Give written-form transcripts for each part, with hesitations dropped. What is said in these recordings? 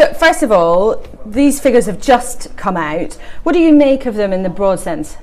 First of all, these figures have just come out. What do you make of them in the broad sense?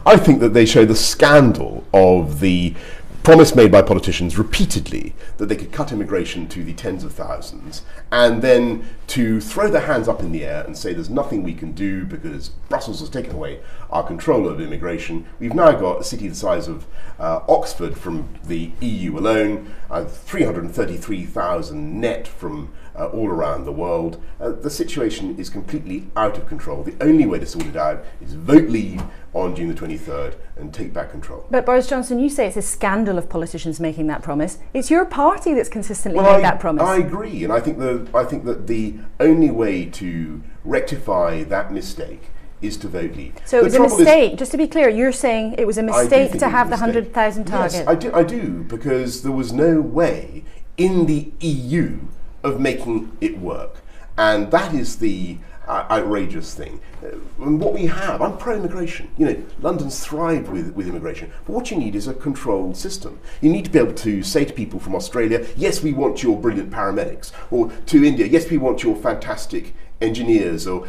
I think that they show the scandal of the promise made by politicians repeatedly that they could cut immigration to the tens of thousands, and then to throw their hands up in the air and say there's nothing we can do because Brussels has taken away our control of immigration. We've now got a city the size of Oxford from the EU alone, 333,000 net from all around the world. The situation is completely out of control. The only way to sort it out is vote leave on June the 23rd and take back control. But Boris Johnson, you say it's a scandal of politicians making that promise. It's your party that's consistently made that promise. I agree, and I think that the only way to rectify that mistake is to vote leave. So it was a mistake. Just to be clear, you're saying it was a mistake to have the 100,000 target. Yes, I do, because there was no way in the EU of making it work, and that is the outrageous thing. And what we have, I'm pro-immigration. You know, London's thrived with immigration. But what you need is a controlled system. You need to be able to say to people from Australia, yes, we want your brilliant paramedics, or to India, yes, we want your fantastic engineers, or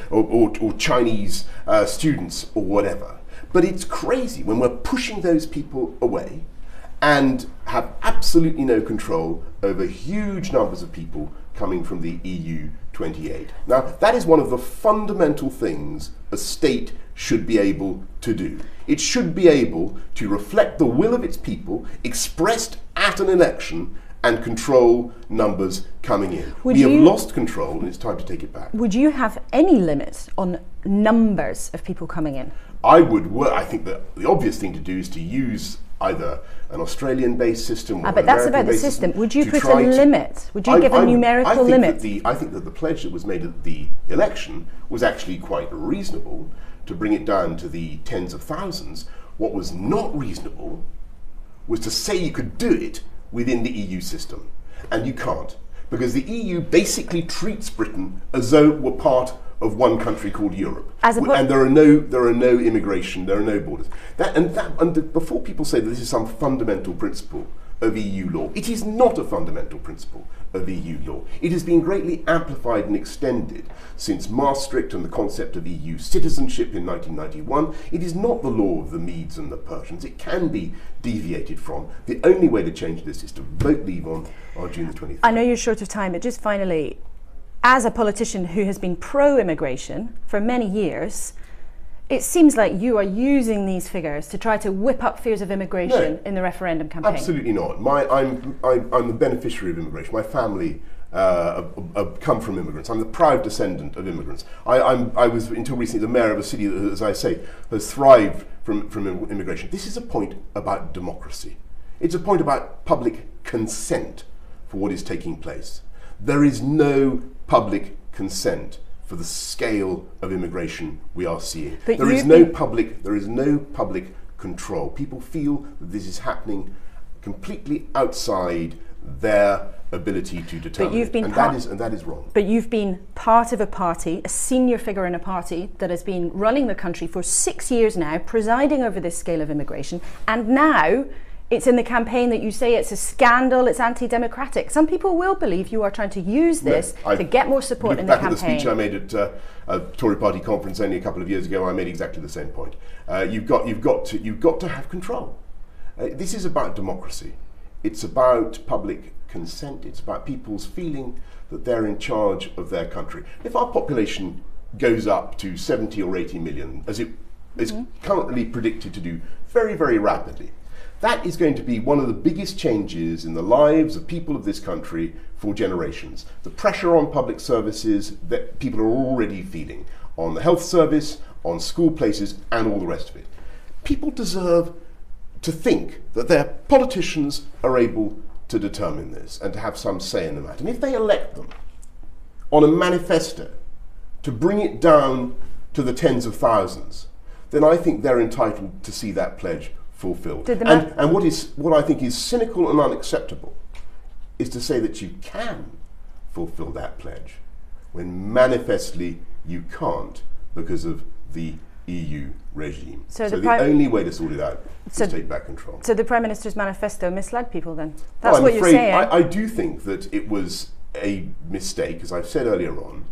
Chinese students, or whatever. But it's crazy when we're pushing those people away and have absolutely no control over huge numbers of people coming from the EU 28. Now, that is one of the fundamental things a state should be able to do. It should be able to reflect the will of its people expressed at an election and control numbers coming in. We have lost control, and it's time to take it back. Would you have any limit on numbers of people coming in? I think that the obvious thing to do is to use either an Australian-based system or but that's about the system. Would you put a limit? Would you give a numerical limit? I think that the pledge that was made at the election was actually quite reasonable to bring it down to the tens of thousands. What was not reasonable was to say you could do it within the EU system. And you can't, because the EU basically treats Britain as though it were part of one country called Europe, and there are no immigration, there are no borders. Before people say that this is some fundamental principle of EU law, it is not a fundamental principle of EU law. It has been greatly amplified and extended since Maastricht and the concept of EU citizenship in 1991. It is not the law of the Medes and the Persians. It can be deviated from. The only way to change this is to vote leave on June the 23rd. I know you're short of time, but just finally, as a politician who has been pro-immigration for many years, it seems like you are using these figures to try to whip up fears of immigration in the referendum campaign. Absolutely not. I'm the beneficiary of immigration. My family come from immigrants. I'm the proud descendant of immigrants. I was until recently the mayor of a city that, as I say, has thrived from immigration. This is a point about democracy. It's a point about public consent for what is taking place. There is no public consent for the scale of immigration we are seeing. There is no public control. People feel that this is happening completely outside their ability to determine it. And that is wrong. But you've been part of a party, a senior figure in a party that has been running the country for 6 years now, presiding over this scale of immigration, and now it's in the campaign that you say it's a scandal, it's anti-democratic. Some people will believe you are trying to use this to get more support in the campaign. Back at the speech I made at a Tory party conference only a couple of years ago, I made exactly the same point. You've got to have control. This is about democracy. It's about public consent. It's about people's feeling that they're in charge of their country. If our population goes up to 70 or 80 million, as it is currently predicted to do very, very rapidly, that is going to be one of the biggest changes in the lives of people of this country for generations. The pressure on public services that people are already feeling, on the health service, on school places, and all the rest of it. People deserve to think that their politicians are able to determine this and to have some say in the matter. And if they elect them on a manifesto to bring it down to the tens of thousands, then I think they're entitled to see that pledge fulfilled. And what I think is cynical and unacceptable is to say that you can fulfill that pledge when manifestly you can't because of the EU regime. So the only way to sort it out is to take back control. So the Prime Minister's manifesto misled people then? That's what you're saying. I do think that it was a mistake, as I've said earlier on,